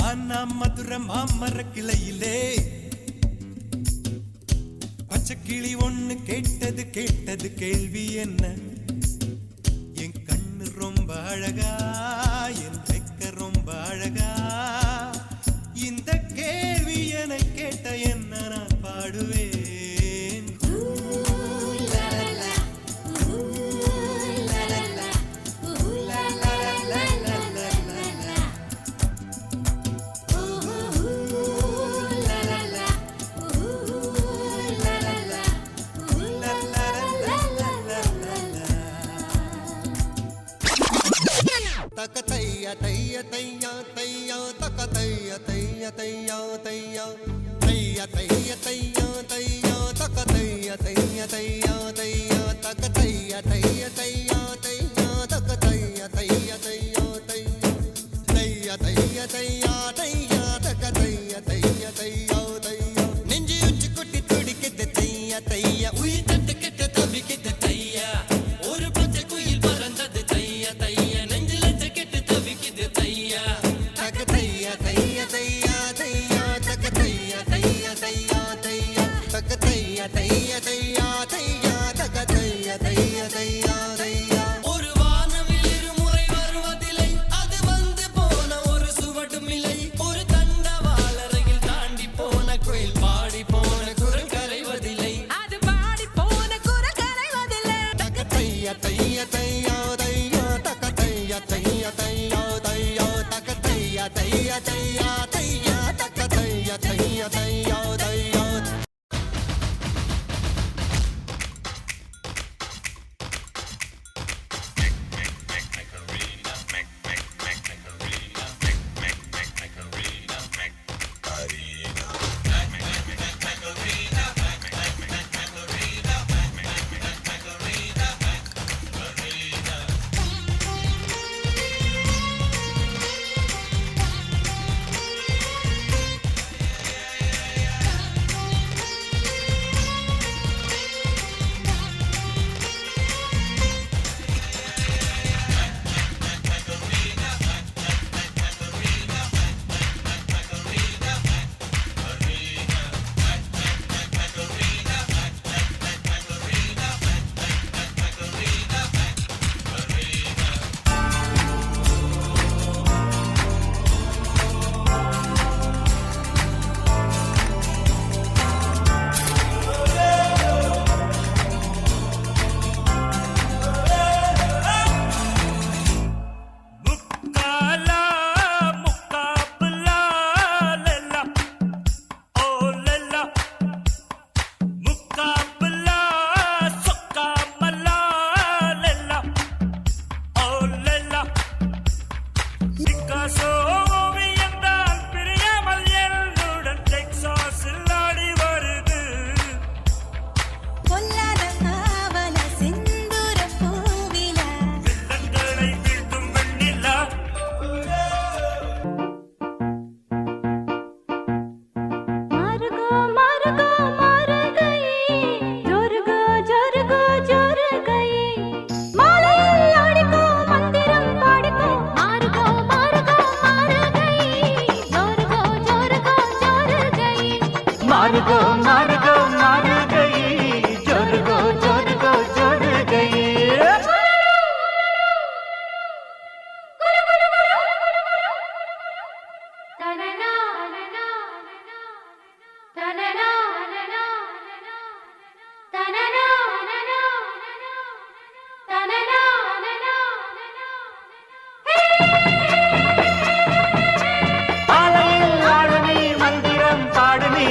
ஆனா மதுரை மாமர கிளையிலே பச்சை கிளி ஒண்ணு கேட்டது கேள்வி என்ன? என் கண்ணு ரொம்ப அழகா, என் வெக்க ரொம்ப அழகா, இந்த கேள்வி என கேட்ட என்ன நான் பாடுவேன். तक तैया तैया तैया तैया तक तैया तैया तैया तैया तैया तैया तैया तैया तक तैया तैया तैया तैया तक तैया तैया तैया तैया तक तैया तैया तैया तैया तैया तैया तैया तक तैया तैया तैया तैया நெஞ்சு உச்சி கொட்டி துடிக்குது தையா தையா உயிர் தட்டு கெட்ட தவிக்குது தையா ஒரு பச்சை குயில் பறந்தது தையா தையா நெஞ்சில கெட்டு தவிக்குது தையா தக தையா தையா தையா தையா தக தையா தையா தையா தையா தக தையா தையா தையா தையா தக தையா தையா தையா தையா ஒரு வானவில் இருமுறை வருவதில்லை அது வந்து போன ஒரு சுவடும் இல்லை ஒரு தண்டவாளரையில் தாண்டி போன குயில் பாடி போன குரல் கரைவதில்லை அது பாடி போன குரல் கரைவதில்லை தக தையா தையா தையா தையா தக தையா தையா தையா தையா தக தையா தையா தையா தையா தக தையா தையா தையா தையா மந்திரம் பாடு நீ